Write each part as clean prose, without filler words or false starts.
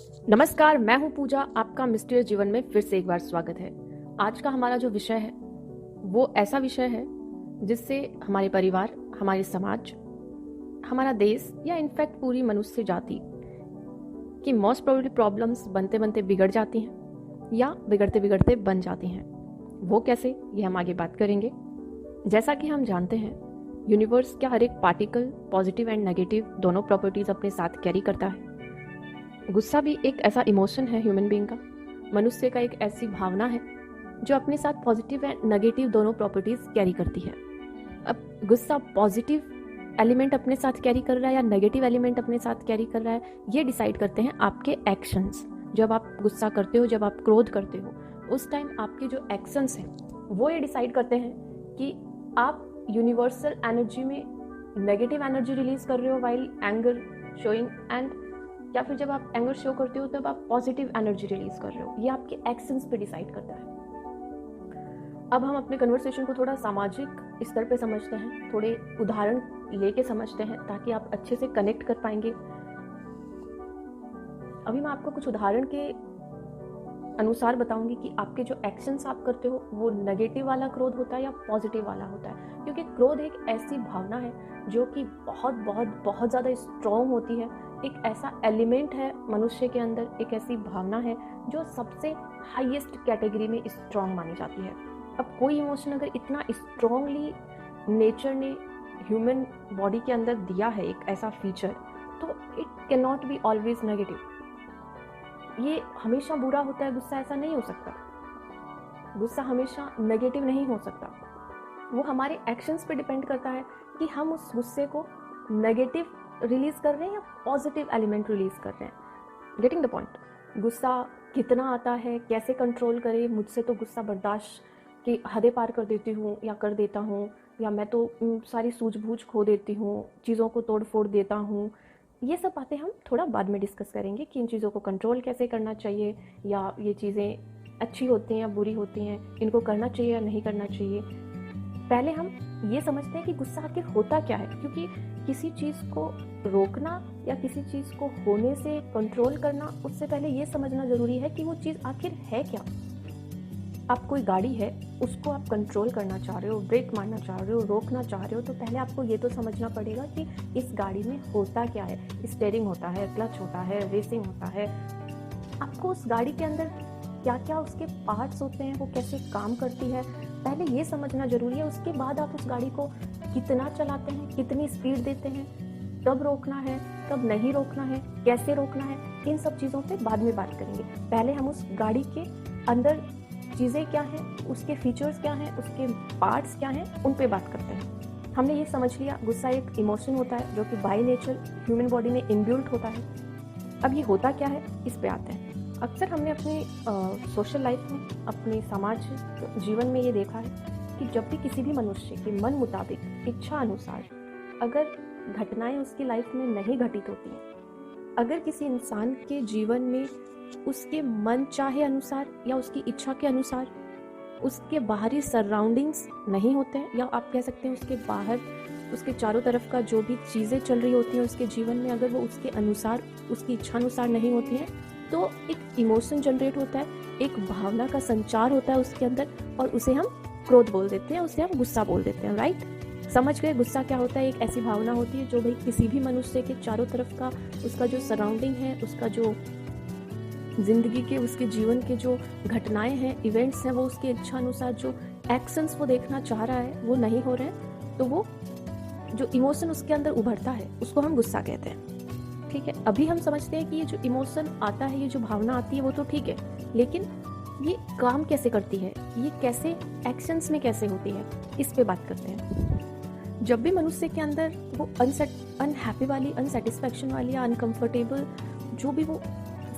नमस्कार, मैं हूँ पूजा। आपका मिस्टीरियस जीवन में फिर से एक बार स्वागत है। आज का हमारा जो विषय है वो ऐसा विषय है जिससे हमारे परिवार, हमारे समाज, हमारा देश या इनफैक्ट पूरी मनुष्य जाति की मोस्ट प्रोबेबली प्रॉब्लम्स बनते बनते बिगड़ जाती हैं या बिगड़ते बिगड़ते बन जाती हैं। वो कैसे, ये हम आगे बात करेंगे। जैसा कि हम जानते हैं, यूनिवर्स का हर एक पार्टिकल पॉजिटिव एंड नेगेटिव दोनों प्रॉपर्टीज अपने साथ कैरी करता है। गुस्सा भी एक ऐसा इमोशन है ह्यूमन बीइंग का, मनुष्य का एक ऐसी भावना है जो अपने साथ पॉजिटिव एंड नेगेटिव दोनों प्रॉपर्टीज कैरी करती है। अब गुस्सा पॉजिटिव एलिमेंट अपने साथ कैरी कर रहा है या नेगेटिव एलिमेंट अपने साथ कैरी कर रहा है, ये डिसाइड करते हैं आपके एक्शंस। जब आप गुस्सा करते हो, जब आप क्रोध करते हो, उस टाइम आपके जो एक्शंस हैं वो ये डिसाइड करते हैं कि आप यूनिवर्सल एनर्जी में नेगेटिव एनर्जी रिलीज कर रहे हो वाइल एंगर शोइंग, एंड या फिर जब आप एंगर शो करते हो तब आप पॉजिटिव एनर्जी रिलीज कर रहे हो। ये आपके एक्शंस पे डिसाइड करता है। अब हम अपने कन्वर्सेशन को थोड़ा सामाजिक स्तर पे समझते हैं, थोड़े उदाहरण लेके समझते हैं ताकि आप अच्छे से कनेक्ट कर पाएंगे। अभी मैं आपको कुछ उदाहरण के अनुसार बताऊंगी कि आपके जो एक्शंस आप करते हो वो नेगेटिव वाला क्रोध होता है या पॉजिटिव वाला होता है, क्योंकि क्रोध एक ऐसी भावना है जो कि बहुत बहुत बहुत ज़्यादा स्ट्रॉन्ग होती है। एक ऐसा एलिमेंट है मनुष्य के अंदर, एक ऐसी भावना है जो सबसे हाईएस्ट कैटेगरी में स्ट्रॉन्ग मानी जाती है। अब कोई इमोशन अगर इतना स्ट्रॉन्गली नेचर ने ह्यूमन बॉडी के अंदर दिया है, एक ऐसा फीचर, तो it can not be always negative. ये हमेशा बुरा होता है गुस्सा, ऐसा नहीं हो सकता। गुस्सा हमेशा नेगेटिव नहीं हो सकता। वो हमारे एक्शंस पे डिपेंड करता है कि हम उस गुस्से को नेगेटिव रिलीज कर रहे हैं या पॉजिटिव एलिमेंट रिलीज कर रहे हैं। Getting the point. गुस्सा कितना आता है, कैसे कंट्रोल करें। मुझसे तो गुस्सा बर्दाश्त की हदें पार कर देती हूँ या कर देता हूँ, या मैं तो सारी सूझबूझ खो देती हूँ, चीज़ों को तोड़ फोड़ देता हूँ। ये सब बातें हम थोड़ा बाद में डिस्कस करेंगे कि इन चीज़ों को कंट्रोल कैसे करना चाहिए, या ये चीज़ें अच्छी होती हैं या बुरी होती हैं, इनको करना चाहिए या नहीं करना चाहिए। पहले हम ये समझते हैं कि गुस्सा आखिर होता क्या है, क्योंकि किसी चीज़ को रोकना या किसी चीज़ को होने से कंट्रोल करना, उससे पहले ये समझना ज़रूरी है कि वो चीज़ आखिर है क्या। आप कोई गाड़ी है, उसको आप कंट्रोल करना चाह रहे हो, ब्रेक मारना चाह रहे हो, रोकना चाह रहे हो, तो पहले आपको ये तो समझना पड़ेगा कि इस गाड़ी में होता क्या है। स्टीयरिंग होता है, क्लच होता है, रेसिंग होता है। आपको उस गाड़ी के अंदर क्या क्या उसके पार्ट्स होते हैं, वो कैसे काम करती है, पहले ये समझना जरूरी है। उसके बाद आप उस गाड़ी को कितना चलाते हैं, कितनी स्पीड देते हैं, कब रोकना है, कब नहीं रोकना है, कैसे रोकना है, इन सब चीज़ों पे बाद में बात करेंगे। पहले हम उस गाड़ी के अंदर चीज़ें क्या हैं, उसके फीचर्स क्या हैं, उसके पार्ट्स क्या हैं, उन पे बात करते हैं। हमने ये समझ लिया गुस्सा एक इमोशन होता है जो कि बाय नेचर ह्यूमन बॉडी में इनबिल्ट होता है। अब ये होता क्या है, इस पे आते हैं। अक्सर हमने अपने सोशल लाइफ में, अपने सामाजिक जीवन में ये देखा है कि जब भी किसी भी मनुष्य के मन मुताबिक, इच्छा अनुसार अगर घटनाएं उसकी लाइफ में नहीं घटित होती हैं, अगर किसी इंसान के जीवन में उसके मन चाहे अनुसार या उसकी इच्छा के अनुसार उसके बाहरी सराउंडिंग्स नहीं होते हैं, या आप कह सकते हैं उसके बाहर, उसके चारों तरफ का जो भी चीज़ें चल रही होती हैं उसके जीवन में, अगर वो उसके अनुसार, उसकी इच्छा अनुसार नहीं होती हैं, तो एक इमोशन जनरेट होता है, एक भावना का संचार होता है उसके अंदर, और उसे हम क्रोध बोल देते हैं, उसे हम गुस्सा बोल देते हैं। राइट, समझ गए। गुस्सा क्या होता है? एक ऐसी भावना होती है जो भाई किसी भी मनुष्य के चारों तरफ का, उसका जो सराउंडिंग है, उसका जो जिंदगी के, उसके जीवन के जो घटनाएं हैं, इवेंट्स हैं, वो उसकी इच्छा अनुसार जो एक्शंस वो देखना चाह रहा है वो नहीं हो रहे हैं, तो वो जो इमोशन उसके अंदर उभरता है उसको हम गुस्सा कहते हैं। ठीक है, अभी हम समझते हैं कि ये जो इमोशन आता है, ये जो भावना आती है, वो तो ठीक है, लेकिन ये काम कैसे करती है, ये कैसे एक्शंस में कैसे होती है, इस पे बात करते हैं। जब भी मनुष्य के अंदर वो अनहैप्पी वाली, अनसेटिस्फैक्शन वाली या अनकंफर्टेबल जो भी वो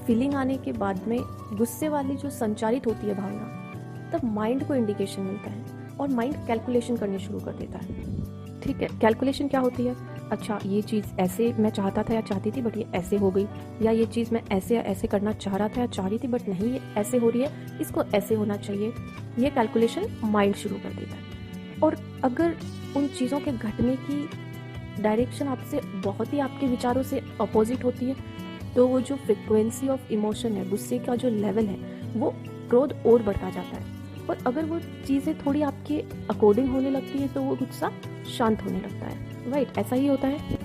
फीलिंग आने के बाद में गुस्से वाली जो संचारित होती है भावना, तब माइंड को इंडिकेशन मिलता है और माइंड कैलकुलेशन करनी शुरू कर देता है। ठीक है, कैलकुलेशन क्या होती है? अच्छा, ये चीज़ ऐसे मैं चाहता था या चाहती थी बट ये ऐसे हो गई, या ये चीज़ मैं ऐसे या ऐसे करना चाह रहा था या चाह रही थी बट नहीं, ये ऐसे हो रही है, इसको ऐसे होना चाहिए। ये कैलकुलेशन माइंड शुरू कर देता है। और अगर उन चीज़ों के घटने की डायरेक्शन आपसे बहुत ही, आपके विचारों से अपोजिट होती है, तो वो जो फ्रिक्वेंसी ऑफ इमोशन है, गुस्से का जो लेवल है, वो क्रोध और बढ़ता जाता है। और अगर वो चीज़ें थोड़ी आपके अकॉर्डिंग होने लगती हैं तो वो गुस्सा शांत होने लगता है। राइट, ऐसा ही होता है।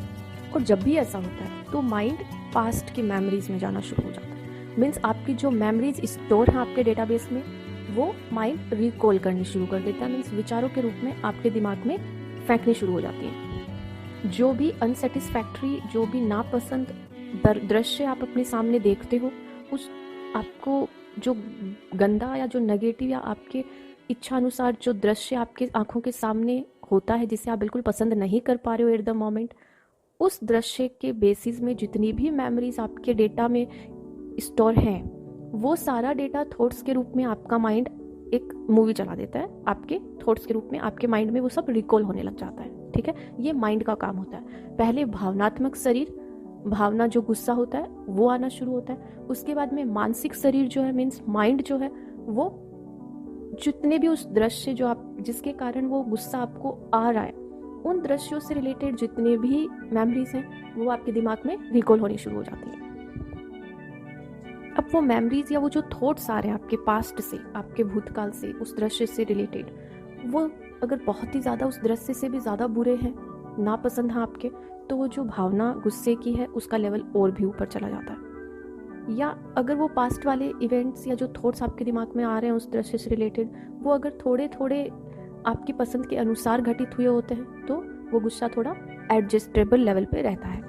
और जब भी ऐसा होता है तो माइंड पास्ट की मेमोरीज में जाना शुरू हो जाता है। मीन्स आपकी जो मेमोरीज स्टोर हैं आपके डेटाबेस में, वो माइंड रिकॉल करनी शुरू कर देता है। मीन्स विचारों के रूप में आपके दिमाग में फेंकनी शुरू हो जाती हैं। जो भी अनसेटिस्फैक्ट्री, जो भी नापसंद दृश्य आप अपने सामने देखते हो, उस आपको जो गंदा या जो नेगेटिव या आपके इच्छा अनुसार जो दृश्य आपके आंखों के सामने होता है, जिसे आप बिल्कुल पसंद नहीं कर पा रहे हो एट द मोमेंट, उस दृश्य के बेसिस में जितनी भी मेमोरीज आपके डेटा में स्टोर हैं, वो सारा डेटा थॉट्स के रूप में आपका माइंड एक मूवी चला देता है। आपके थॉट्स के रूप में आपके माइंड में वो सब रिकॉल होने लग जाता है। ठीक है, ये माइंड का काम होता है। पहले भावनात्मक शरीर, भावना जो गुस्सा होता है वो आना शुरू होता है। उसके बाद में मानसिक शरीर जो है, मीन्स माइंड जो है, वो जितने भी उस दृश्य जो आप जिसके कारण वो गुस्सा आपको आ रहा है, उन दृश्यों से रिलेटेड जितने भी मेमोरीज हैं वो आपके दिमाग में रिकॉल होनी शुरू हो जाती है। अब वो मेमोरीज या वो जो थॉट्स आ रहे हैं आपके पास्ट से, आपके भूतकाल से, उस दृश्य से रिलेटेड, वो अगर बहुत ही ज़्यादा उस दृश्य से भी ज़्यादा बुरे हैं, नापसंद हैं आपके, तो वो जो भावना गुस्से की है उसका लेवल और भी ऊपर चला जाता है। या अगर वो पास्ट वाले इवेंट्स या जो थॉट्स आपके दिमाग में आ रहे हैं उस दृश्य से रिलेटेड, वो अगर थोड़े थोड़े आपकी पसंद के अनुसार घटित हुए होते हैं, तो वो गुस्सा थोड़ा एडजस्टेबल लेवल पे रहता है।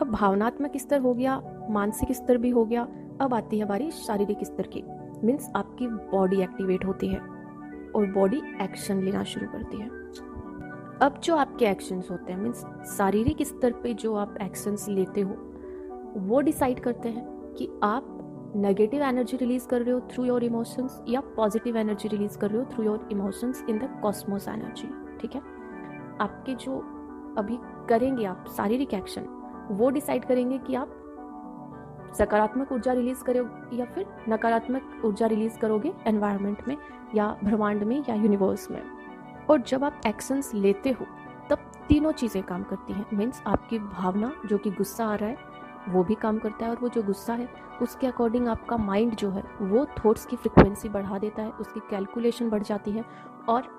अब भावनात्मक स्तर हो गया, मानसिक स्तर भी हो गया, अब आती है बारी शारीरिक स्तर की। मीन्स आपकी बॉडी एक्टिवेट होती है और बॉडी एक्शन लेना शुरू करती है। अब जो आपके एक्शंस होते हैं, मीन्स शारीरिक स्तर पे जो आप एक्शंस लेते हो, वो डिसाइड करते हैं कि आप नेगेटिव एनर्जी रिलीज कर रहे हो थ्रू योर इमोशंस या पॉजिटिव एनर्जी रिलीज कर रहे हो through your emotions in the Cosmos energy. ठीक है, आपके जो अभी करेंगे आप शारीरिक एक्शन, वो डिसाइड करेंगे कि आप सकारात्मक ऊर्जा रिलीज करोगे या फिर नकारात्मक ऊर्जा रिलीज करोगे एनवायरनमेंट में या ब्रह्मांड में या यूनिवर्स में। और जब आप एक्शंस लेते हो तब तीनों चीज़ें काम करती हैं। मीन्स आपकी भावना, जो कि गुस्सा आ रहा है, वो भी काम करता है, और वो जो गुस्सा है उसके अकॉर्डिंग आपका माइंड जो है वो थॉट्स की फ्रिक्वेंसी बढ़ा देता है, उसकी कैलकुलेशन बढ़ जाती है, और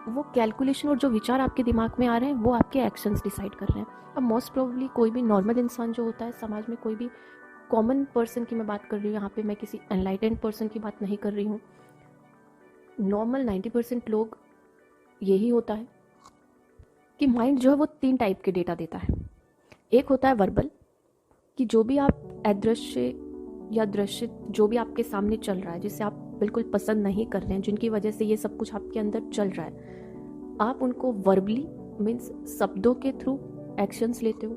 वो कैलकुलेशन और जो विचार आपके दिमाग में आ रहे हैं वो आपके एक्शंस डिसाइड कर रहे हैं। अब मोस्ट प्रोबेबली कोई भी नॉर्मल इंसान जो होता है समाज में, कोई भी कॉमन पर्सन की मैं बात कर रही हूँ यहाँ पे, मैं किसी एनलाइटेंड पर्सन की बात नहीं कर रही हूँ, नॉर्मल 90% लोग यही होता है कि माइंड जो है वो 3 टाइप के डेटा देता है। एक होता है वर्बल, कि जो भी आप अदृश्य या दृश्य जो भी आपके सामने चल रहा है, जिसे आप बिल्कुल पसंद नहीं कर रहे हैं, जिनकी वजह से ये सब कुछ आपके अंदर चल रहा है, आप उनको वर्बली मीन्स शब्दों के थ्रू एक्शंस लेते हो,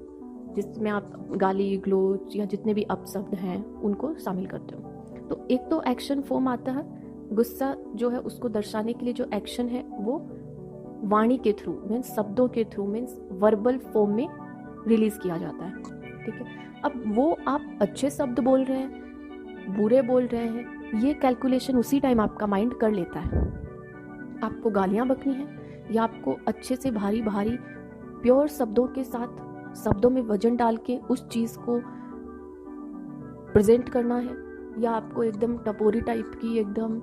जिसमें आप गाली गलौज या जितने भी अपशब्द हैं उनको शामिल करते हो। तो एक तो एक्शन फॉर्म आता है, गुस्सा जो है उसको दर्शाने के लिए जो एक्शन है वो वाणी के थ्रू मीन्स शब्दों के थ्रू मीन्स वर्बल फॉर्म में रिलीज किया जाता है। ठीक है, अब वो आप अच्छे शब्द बोल रहे हैं, बुरे बोल रहे हैं, ये कैलकुलेशन उसी टाइम आपका माइंड कर लेता है। आपको गालियां बकनी है या आपको अच्छे से भारी भारी प्योर शब्दों के साथ, शब्दों में वजन डाल के उस चीज़ को प्रेजेंट करना है, या आपको एकदम टपोरी टाइप की एकदम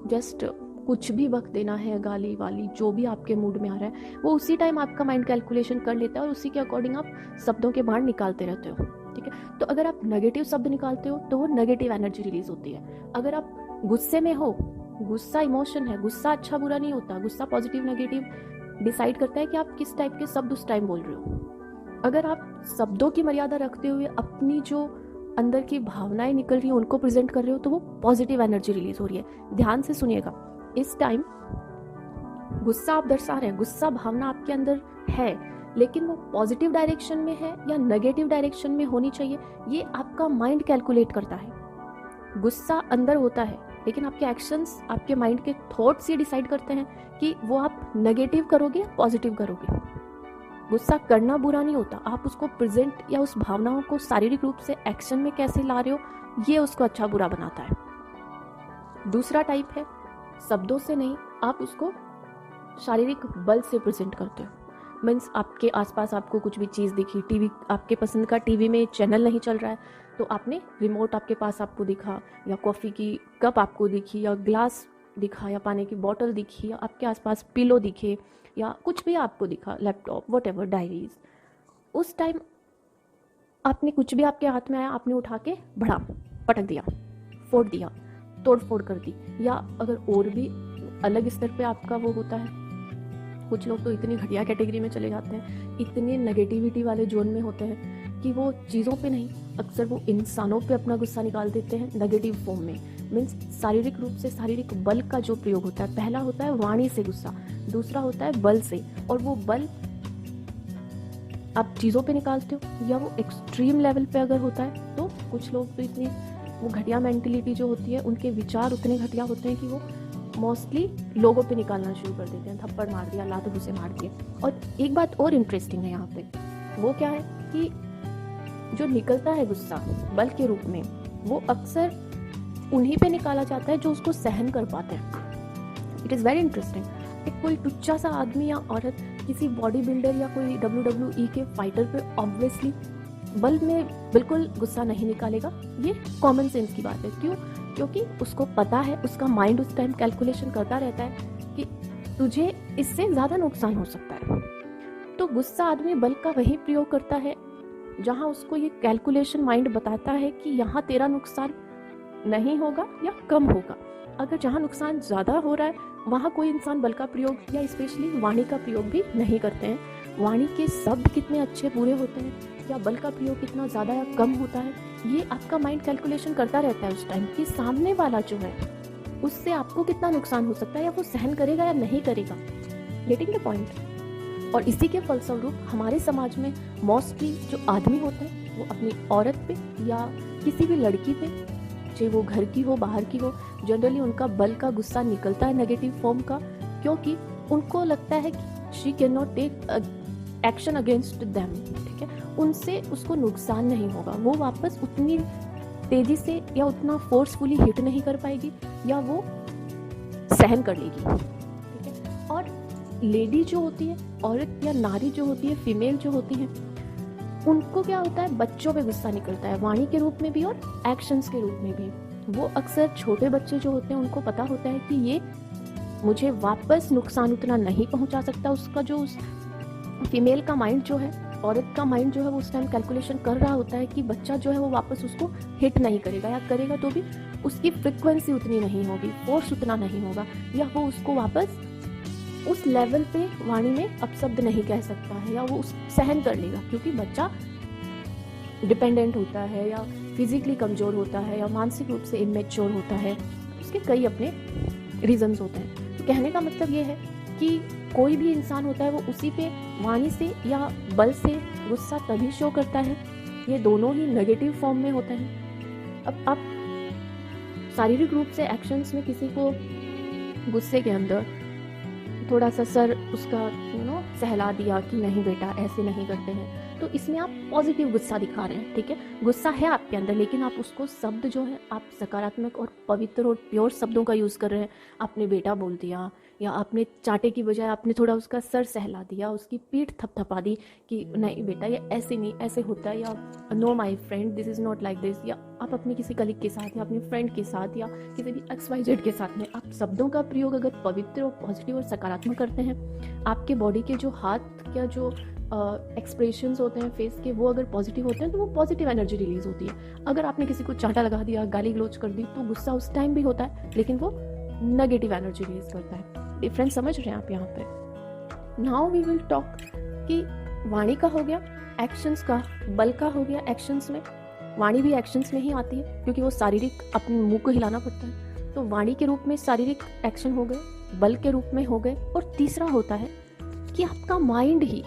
जस्ट कुछ भी बक देना है, गाली वाली जो भी आपके मूड में आ रहा है, वो उसी टाइम आपका माइंड कैलकुलेशन कर लेता है और उसी के अकॉर्डिंग आप शब्दों के बाहर निकालते रहते हो। ठीक है, तो अगर आप नेगेटिव शब्द निकालते हो तो वो नेगेटिव एनर्जी रिलीज होती है। अगर आप गुस्से में हो, गुस्सा इमोशन है, गुस्सा अच्छा बुरा नहीं होता, गुस्सा पॉजिटिव नेगेटिव डिसाइड करता है कि आप किस टाइप के शब्द उस टाइम बोल रहे हो। अगर आप शब्दों की मर्यादा रखते हुए अपनी जो अंदर की भावनाएं निकल रही है उनको प्रेजेंट कर रहे हो, तो वो पॉजिटिव एनर्जी रिलीज हो रही है। ध्यान से सुनिएगा, इस टाइम गुस्सा आप दर्शा रहे हैं, गुस्सा भावना आपके अंदर है, लेकिन वो पॉजिटिव डायरेक्शन में है या नेगेटिव डायरेक्शन में होनी चाहिए, ये आपका माइंड कैलकुलेट करता है। गुस्सा अंदर होता है, लेकिन आपके एक्शंस, आपके माइंड के थॉट्स ये डिसाइड करते हैं कि वो आप नेगेटिव करोगे या पॉजिटिव करोगे। गुस्सा करना बुरा नहीं होता, आप उसको प्रेजेंट या उस भावनाओं को शारीरिक रूप से एक्शन में कैसे ला रहे हो, ये उसको अच्छा बुरा बनाता है। दूसरा टाइप है शब्दों से नहीं, आप उसको शारीरिक बल से प्रेजेंट करते हो। मीन्स आपके आसपास आपको कुछ भी चीज़ दिखी, टीवी आपके पसंद का टीवी में चैनल नहीं चल रहा है तो आपने रिमोट आपके पास आपको दिखा, या कॉफ़ी की कप आपको दिखी, या ग्लास दिखा, या पानी की बोतल दिखी, या आपके आसपास पिलो दिखे, या कुछ भी आपको दिखा, लैपटॉप, व्हाटएवर, डायरीज, उस टाइम आपने कुछ भी आपके हाथ में आया आपने उठा के भड़ा पटक दिया, फोड़ दिया, तोड़ फोड़ कर दी। या अगर और भी अलग स्तर पे आपका वो होता है, कुछ लोग तो इतनी घटिया कैटेगरी में चले जाते हैं, इतने नेगेटिविटी वाले जोन में होते हैं कि वो चीज़ों पे नहीं, अक्सर वो इंसानों पे अपना गुस्सा निकाल देते हैं नेगेटिव फॉर्म में। मीन्स शारीरिक रूप से, शारीरिक बल का जो प्रयोग होता है, पहला होता है वाणी से गुस्सा, दूसरा होता है बल से, और वो बल आप चीज़ों पे निकालते हो, या वो एक्सट्रीम लेवल पे अगर होता है तो कुछ लोग तो इतनी वो घटिया मेंटलिटी जो होती है, उनके विचार उतने घटिया होते हैं कि वो मोस्टली लोगों पे निकालना शुरू कर देते हैं, थप्पड़ मार दिया, लात घुसे मार दिए। और एक बात और इंटरेस्टिंग है यहाँ पे, वो क्या है कि जो निकलता है गुस्सा बल के रूप में, वो अक्सर उन्हीं पे निकाला जाता है जो उसको सहन कर पाते हैं। It is very interesting. एक कोई टुच्चा सा आदमी या औरत किसी बॉडी बिल्डर या कोई WWE के फाइटर पे ऑब्वियसली बल में बिल्कुल गुस्सा नहीं निकालेगा, ये कॉमन सेंस की बात है। क्यों? क्योंकि उसको पता है, उसका माइंड उस टाइम कैलकुलेशन करता रहता है कि तुझे इससे ज़्यादा नुकसान हो सकता है। तो गुस्सा आदमी बल का वही प्रयोग करता है जहाँ उसको ये कैलकुलेशन माइंड बताता है कि यहाँ तेरा नुकसान नहीं होगा या कम होगा। अगर जहाँ नुकसान ज़्यादा हो रहा है वहाँ कोई इंसान बल का प्रयोग या स्पेशली वाणी का प्रयोग भी नहीं करते हैं। वाणी के शब्द कितने अच्छे बुरे होते हैं, या बल का प्रयोग कितना ज़्यादा या कम होता है, ये आपका माइंड कैलकुलेशन करता रहता है उस टाइम कि सामने वाला जो है उससे आपको कितना नुकसान हो सकता है, या वो सहन करेगा या नहीं करेगा। Getting the point. और इसी के फलस्वरूप हमारे समाज में मोस्टली जो आदमी होते हैं वो अपनी औरत पे या किसी भी लड़की पे, चाहे वो घर की हो बाहर की हो, जनरली उनका बल का गुस्सा निकलता है नेगेटिव फॉर्म का, क्योंकि उनको लगता है कि she can not take action against them. ठीक है, उनसे उसको नुकसान नहीं होगा, वो वापस उतनी तेजी से या उतना फोर्सफुली हिट नहीं कर पाएगी, या वो सहन कर लेगी। ठीक है, और लेडी जो होती है, औरत या नारी जो होती है, फीमेल जो होती है, उनको क्या होता है, बच्चों पे गुस्सा निकलता है, वाणी के रूप में भी और एक्शंस के रूप में भी। वो अक्सर छोटे बच्चे जो होते हैं उनको पता होता है कि ये मुझे वापस नुकसान उतना नहीं पहुंचा सकता। उसका जो उस फीमेल का माइंड जो है, औरत का माइंड जो है, वो उस टाइम कैलकुलेशन कर रहा होता है कि बच्चा जो है वो वापस उसको हिट नहीं करेगा, या करेगा तो भी उसकी फ्रिक्वेंसी उतनी नहीं होगी, फोर्स उतना नहीं होगा, या वो उसको वापस उस लेवल पे वाणी में अपशब्द नहीं कह सकता है, या वो उस सहन कर लेगा, क्योंकि बच्चा डिपेंडेंट होता है, या फिजिकली कमज़ोर होता है, या मानसिक रूप से इमेच्योर होता है। उसके कई अपने रीजंस होते हैं। तो कहने का मतलब ये है कि कोई भी इंसान होता है वो उसी पे वाणी से या बल से गुस्सा तभी शो करता है, ये दोनों ही नेगेटिव फॉर्म में होते हैं। अब आप शारीरिक रूप से एक्शंस में किसी को गुस्से के अंदर थोड़ा सा सर उसका सहला दिया कि नहीं बेटा ऐसे नहीं करते हैं, तो इसमें आप पॉजिटिव गुस्सा दिखा रहे हैं। ठीक है, गुस्सा है आपके अंदर, लेकिन आप उसको शब्द जो है आप सकारात्मक और पवित्र और प्योर शब्दों का यूज़ कर रहे हैं। आपने बेटा बोल दिया, या आपने चाटे की बजाय आपने थोड़ा उसका सर सहला दिया, उसकी पीठ थपथपा दी कि नहीं बेटा ये ऐसे नहीं, ऐसे होता है, या know my friend this is not like this. या आप अपने किसी कलीग के साथ, या अपने फ्रेंड के साथ, या किसी भी XYZ के साथ में आप शब्दों का प्रयोग अगर पवित्र और पॉजिटिव और सकारात्मक करते हैं, आपके बॉडी के जो हाथ या जो एक्सप्रेशंस होते हैं फेस के, वो अगर पॉजिटिव होते हैं तो वो पॉजिटिव एनर्जी रिलीज होती है। अगर आपने किसी को चांटा लगा दिया, गाली गलौज कर दी, तो गुस्सा उस टाइम भी होता है, लेकिन वो नेगेटिव एनर्जी रिलीज करता है। डिफरेंस समझ रहे हैं आप यहाँ पे? नाउ वी विल टॉक कि वाणी का हो गया, एक्शंस का, बल का हो गया एक्शंस में। वाणी भी एक्शंस में ही आती है क्योंकि वो शारीरिक अपने मुंह को हिलाना पड़ता है। तो वाणी के रूप में शारीरिक एक्शन हो गए, बल के रूप में हो गए, और तीसरा होता है कि आपका माइंड ही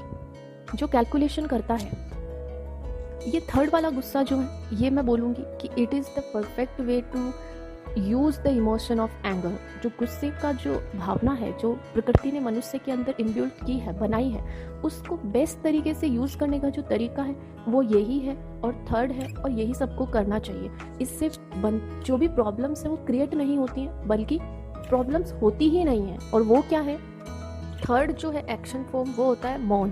जो कैलकुलेशन करता है। ये थर्ड वाला गुस्सा जो है, ये मैं बोलूँगी कि it is the perfect way to use the emotion of anger. जो गुस्से का जो भावना है, जो प्रकृति ने मनुष्य के अंदर इनबिल्ट की है, बनाई है, उसको बेस्ट तरीके से यूज़ करने का जो तरीका है वो यही है और थर्ड है, और यही सबको करना चाहिए। इससे जो भी प्रॉब्लम्स हैं वो क्रिएट नहीं होती हैं, बल्कि प्रॉब्लम्स होती ही नहीं हैं। और वो क्या है थर्ड जो है एक्शन फॉर्म वो होता है मौन,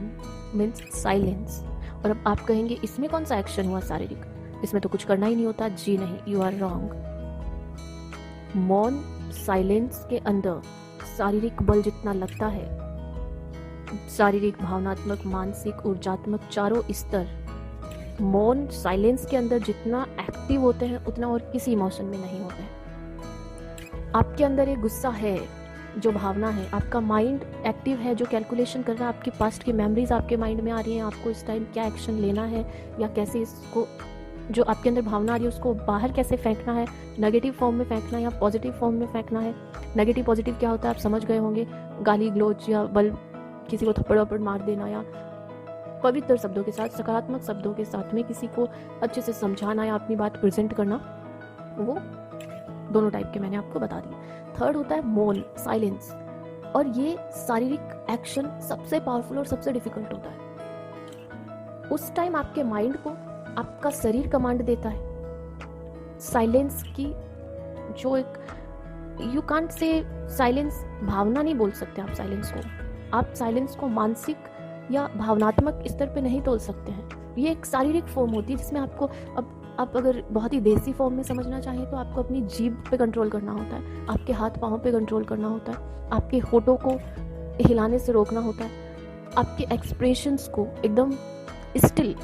मीन्स साइलेंस। और अब आप कहेंगे इसमें कौन सा एक्शन हुआ शारीरिक, इसमें तो कुछ करना ही नहीं होता। जी नहीं, यू आर रॉन्ग। मौन साइलेंस के अंदर शारीरिक बल जितना लगता है, शारीरिक, भावनात्मक, मानसिक, ऊर्जात्मक चारों स्तर मौन साइलेंस के अंदर जितना एक्टिव होते हैं उतना और किसी इमोशन में नहीं होते हैं। आपके अंदर एक गुस्सा है, जो भावना है, आपका माइंड एक्टिव है जो कैलकुलेशन कर रहा है, आपकी पास्ट की मेमोरीज आपके माइंड में आ रही हैं, आपको इस टाइम क्या एक्शन लेना है या कैसे इसको, जो आपके अंदर भावना आ रही है उसको बाहर कैसे फेंकना है, नेगेटिव फॉर्म में फेंकना है या पॉजिटिव फॉर्म में फेंकना है। नेगेटिव पॉजिटिव क्या होता है आप समझ गए होंगे, गाली गलौज या बल किसी को थप्पड़ वप्पड़ मार देना, या पवित्र शब्दों के साथ, सकारात्मक शब्दों के साथ में किसी को अच्छे से समझाना या अपनी बात प्रेजेंट करना। वो दोनों टाइप के मैंने आपको बता दिए। थर्ड होता है मौन, साइलेंस, और ये शारीरिक एक्शन सबसे पावरफुल और सबसे डिफिकल्ट होता है। उस टाइम आपके माइंड को आपका शरीर कमांड देता है। साइलेंस की जो एक, यू कांट से साइलेंस, भावना नहीं बोल सकते आप साइलेंस को, आप साइलेंस को मानसिक या भावनात्मक स्तर पे नहीं तोल सकते हैं। ये एक शारीरिक फॉर्म होती है जिसमें आपको, अब आप अगर बहुत ही देसी फॉर्म में समझना चाहें तो आपको अपनी जीभ पे कंट्रोल करना होता है, आपके हाथ पाँव पे कंट्रोल करना होता है, आपके होठों को हिलाने से रोकना होता है, आपके एक्सप्रेशंस को एकदम स्टिल,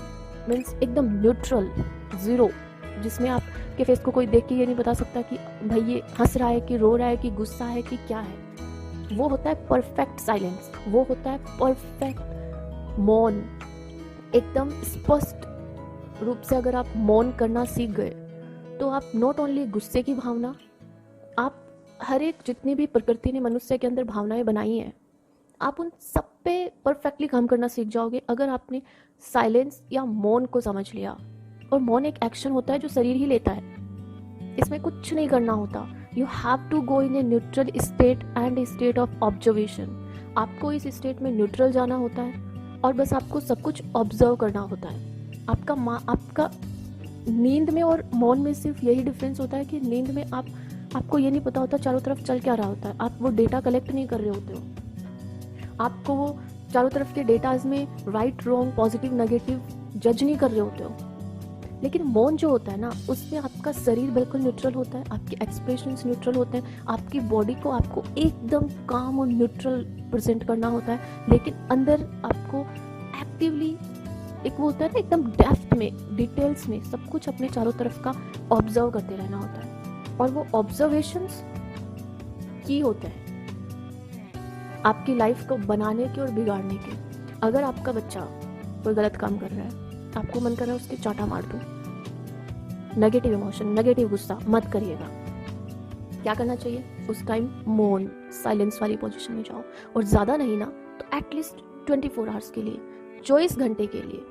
मीन्स एकदम न्यूट्रल, जीरो, जिसमें आपके फेस को कोई देख के ये नहीं बता सकता कि भाई ये हंस रहा है कि रो रहा है कि गुस्सा है कि क्या है। वो होता है परफेक्ट साइलेंस, वो होता है परफेक्ट मौन। एकदम स्पष्ट रूप से अगर आप मौन करना सीख गए तो आप नॉट ओनली गुस्से की भावना, आप हर एक जितनी भी प्रकृति ने मनुष्य के अंदर भावनाएं बनाई हैं, आप उन सब पे परफेक्टली काम करना सीख जाओगे अगर आपने साइलेंस या मौन को समझ लिया। और मौन एक एक्शन होता है जो शरीर ही लेता है, इसमें कुछ नहीं करना होता। You have to go in a neutral state and a state of observation. आपको इस स्टेट में न्यूट्रल जाना होता है और बस आपको सब कुछ ऑब्जर्व करना होता है। आपका नींद में और मौन में सिर्फ यही डिफरेंस होता है कि नींद में आपको ये नहीं पता होता चारों तरफ चल क्या रहा होता है, आप वो डेटा कलेक्ट नहीं कर रहे होते हो, आपको वो चारों तरफ के डेटाज में राइट रॉन्ग पॉजिटिव नेगेटिव जज नहीं कर रहे होते हो। लेकिन मौन जो होता है ना, उसमें आपका शरीर बिल्कुल न्यूट्रल होता है, आपके एक्सप्रेशंस न्यूट्रल होते हैं, आपकी बॉडी को आपको एकदम काम और न्यूट्रल प्रेजेंट करना होता है, लेकिन अंदर आपको एक्टिवली एक वो होता है ना एकदम डेप्थ में, डिटेल्स में सब कुछ अपने चारों तरफ का ऑब्जर्व करते रहना होता है। और वो ऑब्जर्वेशंस की होते हैं आपकी लाइफ को बनाने के और बिगाड़ने के। अगर आपका बच्चा कोई गलत काम कर रहा है, आपको मन कर रहा है उसके चाटा मार दो, नेगेटिव इमोशन, नेगेटिव गुस्सा मत करिएगा। क्या करना चाहिए उस टाइम? मौन, साइलेंस वाली पोजीशन में जाओ, और ज़्यादा नहीं ना तो एटलीस्ट 24 आवर्स के लिए, 24 घंटे के लिए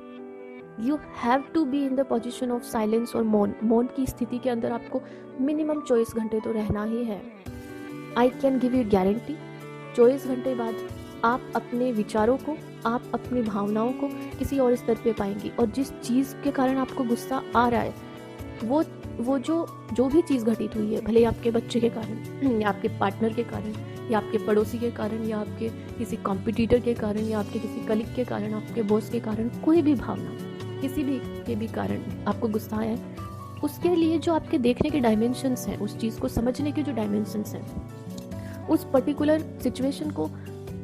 you have to be in the position of silence और मौन। मौन की स्थिति के अंदर आपको मिनिमम 24 घंटे तो रहना ही है। I can give you guarantee, 24 घंटे बाद आप अपने विचारों को, आप अपनी भावनाओं को किसी और स्तर पे पाएंगी। और जिस चीज़ के कारण आपको गुस्सा आ रहा है, वो जो भी चीज़ घटित हुई है, भले आपके बच्चे के कारण या आपके पार्टनर के कारण या आपके पड़ोसी के कारण या आपके किसी कॉम्पिटिटर के कारण या आपके किसी कलीग के कारण, आपके बॉस के कारण, कोई भी भावना किसी भी के भी कारण आपको गुस्सा आया है, उसके लिए जो आपके देखने के डायमेंशंस हैं, उस चीज़ को समझने के जो डायमेंशंस हैं, उस पर्टिकुलर सिचुएशन को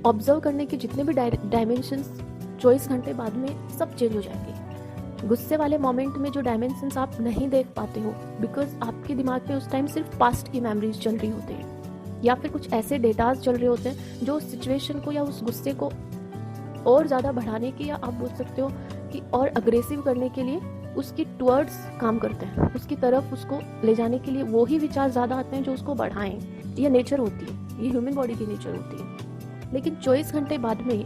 ऑब्जर्व करने के जितने भी डायमेंशंस 24 घंटे बाद में सब चेंज हो जाएंगे। गुस्से वाले मोमेंट में जो डायमेंशंस आप नहीं देख पाते हो, बिकॉज आपके दिमाग में उस टाइम सिर्फ पास्ट की मेमोरीज चल रही होती हैं या फिर कुछ ऐसे डेटाज चल रहे होते हैं जो उस सिचुएशन को या उस गुस्से को और ज़्यादा बढ़ाने के, या आप बोल सकते हो कि और अग्रेसिव करने के लिए उसकी टुवर्ड्स काम करते हैं, उसकी तरफ उसको ले जाने के लिए वो ही विचार ज़्यादा आते हैं जो उसको बढ़ाएं। ये नेचर होती है, ये ह्यूमन बॉडी की नेचर होती है। लेकिन 24 घंटे बाद में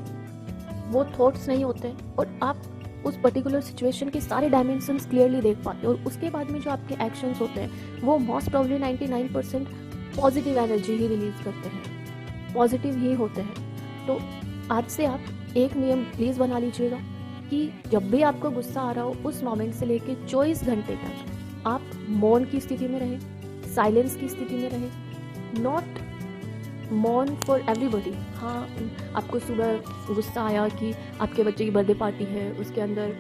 वो थॉट्स नहीं होते और आप उस पर्टिकुलर सिचुएशन के सारे डायमेंशंस क्लियरली देख पाते हो। और उसके बाद में जो आपके एक्शंस होते हैं वो मोस्ट प्रॉब्ली 99% पॉजिटिव एनर्जी ही रिलीज करते हैं, पॉजिटिव ही होते हैं। तो आज से आप एक नियम प्लीज़ बना लीजिएगा कि जब भी आपको गुस्सा आ रहा हो, उस मोमेंट से लेके 24 घंटे तक आप मौन की स्थिति में रहें, साइलेंस की स्थिति में रहें। Not mourn for everybody. हाँ, आपको सुबह गुस्सा आया कि आपके बच्चे की बर्थडे पार्टी है, उसके अंदर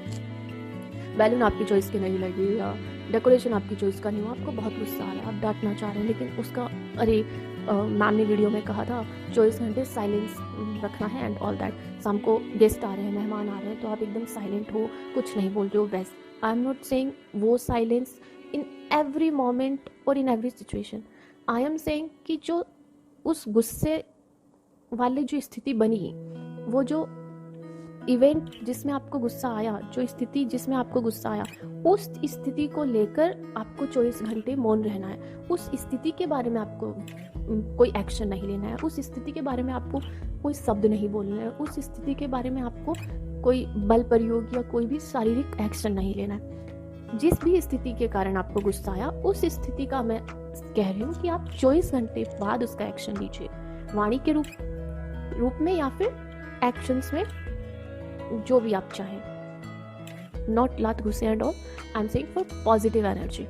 बैलून आपकी चॉइस के नहीं लगे या डेकोरेशन आपकी चॉइस का नहीं हो, आपको बहुत गुस्सा आ रहा है, आप डांटना चाह रहे हैं, लेकिन उसका अरे मैम ने वीडियो में कहा था 24 घंटे साइलेंस रखना है एंड ऑल दैट, शाम को गेस्ट आ रहे हैं, मेहमान आ रहे हैं, तो आप एकदम साइलेंट हो, कुछ नहीं बोल रहे हो, best. I am not saying वो साइलेंस इन एवरी मोमेंट और in every situation. I am saying कि जो उस गुस्से वाली जो स्थिति बनी, वो जो इवेंट जिसमें आपको गुस्सा आया, जो स्थिति जिसमें आपको गुस्सा आया, उस स्थिति को लेकर आपको 24 घंटे मौन रहना है। उस स्थिति के बारे में आपको कोई एक्शन नहीं लेना है, उस स्थिति के बारे में आपको कोई शब्द नहीं बोलना है, उस स्थिति के बारे में आपको कोई बल प्रयोग या कोई भी शारीरिक एक्शन नहीं लेना है। जिस भी स्थिति के कारण आपको गुस्सा आया, उस स्थिति का मैं कह रही हूँ कि आप 24 घंटे बाद उसका एक्शन लीजिए, वाणी के रूप में या फिर एक्शंस में, जो भी आप चाहें। नॉट लात गुस्से and all, I am saying for positive energy.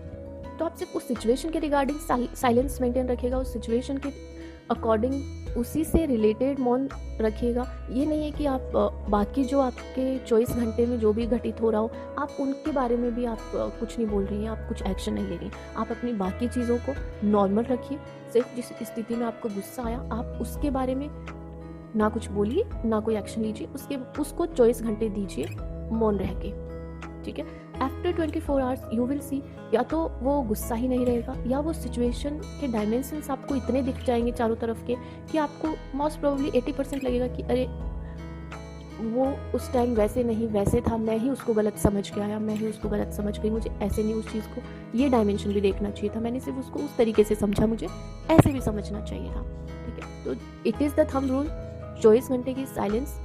तो आप सिर्फ उस सिचुएशन के रिगार्डिंग साइलेंस मेंटेन रखिएगा, उस सिचुएशन के अकॉर्डिंग उसी से रिलेटेड मौन रखिएगा। ये नहीं है कि आप बाकी जो आपके 24 घंटे में जो भी घटित हो रहा हो, आप उनके बारे में भी आप कुछ नहीं बोल रही हैं, आप कुछ एक्शन नहीं ले रही हैं। आप अपनी बाकी चीज़ों को नॉर्मल रखिए। सिर्फ जिस स्थिति में आपको गुस्सा आया, आप उसके बारे में ना कुछ बोलिए, ना कोई एक्शन लीजिए, उसको 24 घंटे दीजिए मौन रह के, ठीक है। After 24 hours you will see, या तो वो गुस्सा ही नहीं रहेगा, या वो सिचुएशन के डायमेंशंस आपको इतने दिख जाएंगे चारों तरफ के कि आपको मोस्ट प्रोबेबली 80% लगेगा कि अरे वो उस टाइम वैसे नहीं, वैसे था, मैं ही उसको गलत समझ गया, या मैं ही उसको गलत समझ गई, मुझे ऐसे नहीं उस चीज़ को ये डायमेंशन भी देखना चाहिए था, मैंने सिर्फ उसको उस तरीके से समझा, मुझे ऐसे भी समझना चाहिए था, ठीक है। तो it is the thumb rule, 24 घंटे की silence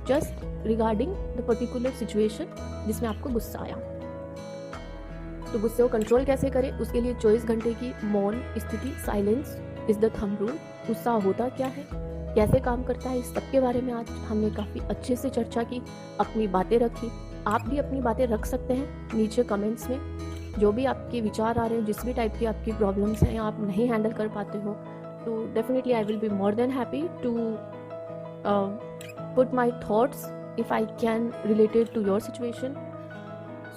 just regarding the particular situation जिसमें आपको गुस्सा आया। तो गुस्से को कंट्रोल कैसे करें, उसके लिए 24 घंटे की मौन स्थिति, silence is the thumb rule. गुस्सा होता क्या है, कैसे काम करता है, इस सब के बारे में आज हमने काफ़ी अच्छे से चर्चा की, अपनी बातें रखी। आप भी अपनी बातें रख सकते हैं नीचे कमेंट्स में, जो भी आपके विचार आ रहे हैं, जिस भी टाइप की आपकी प्रॉब्लम्स हैं, आप नहीं हैंडल कर पाते हो, तो definitely I will be more than happy to put my thoughts if I can related to your situation.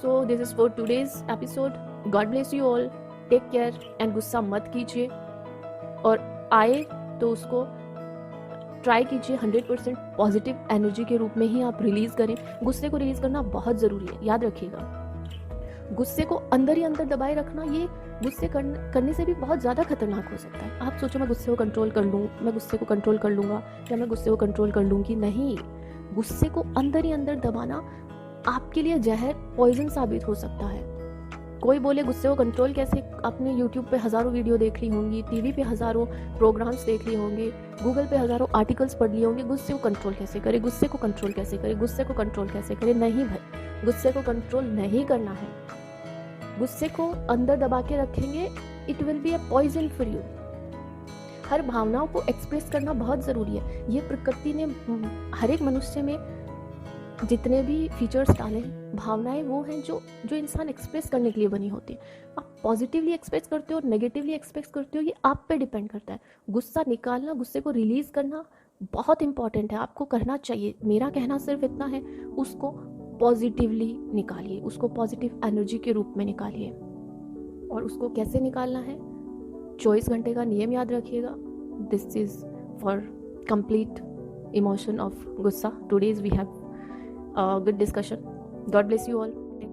So this is for today's episode. God bless you all. Take care and गुस्सा मत कीजिए, और आए तो उसको try कीजिए 100% positive energy के रूप में ही आप रिलीज करें। गुस्से को रिलीज करना बहुत ज़रूरी है, याद रखिएगा। गुस्से को अंदर ही अंदर दबाए रखना, ये गुस्से करने से भी बहुत ज़्यादा खतरनाक हो सकता है। आप सोचो मैं गुस्से को कंट्रोल कर लूँ, मैं गुस्से को कंट्रोल कर लूँगा, या मैं गुस्से को कंट्रोल कर लूँगी, नहीं। गुस्से को अंदर ही अंदर दबाना आपके लिए जहर, पॉइजन साबित हो सकता है। कोई बोले गुस्से को कंट्रोल कैसे, आपने यूट्यूब पे हज़ारों वीडियो देख ली होंगी, टीवी पे हज़ारों प्रोग्राम्स देख लिए होंगे, गूगल पे हज़ारों आर्टिकल्स पढ़ लिए होंगे, गुस्से को कंट्रोल कैसे करें, गुस्से को कंट्रोल कैसे करें, गुस्से को कंट्रोल कैसे करें। नहीं भाई, गुस्से को कंट्रोल नहीं करना है। गुस्से को अंदर दबा के रखेंगे, it will be a poison for you. हर भावनाओं को एक्सप्रेस करना बहुत ज़रूरी है। ये प्रकृति ने हर एक मनुष्य में जितने भी फीचर्स डाले हैं, भावनाएं वो हैं जो इंसान एक्सप्रेस करने के लिए बनी होती है। आप पॉजिटिवली एक्सप्रेस करते हो और नेगेटिवली एक्सप्रेस करते हो, ये आप पे डिपेंड करता है। गुस्सा निकालना, गुस्से को रिलीज करना बहुत इंपॉर्टेंट है, आपको करना चाहिए। मेरा कहना सिर्फ इतना है, उसको पॉजिटिवली निकालिए, उसको पॉजिटिव एनर्जी के रूप में निकालिए। और उसको कैसे निकालना है, 24 घंटे का नियम याद रखिएगा। This is for complete emotion of गुस्सा. Today's we have a good discussion. God bless you all.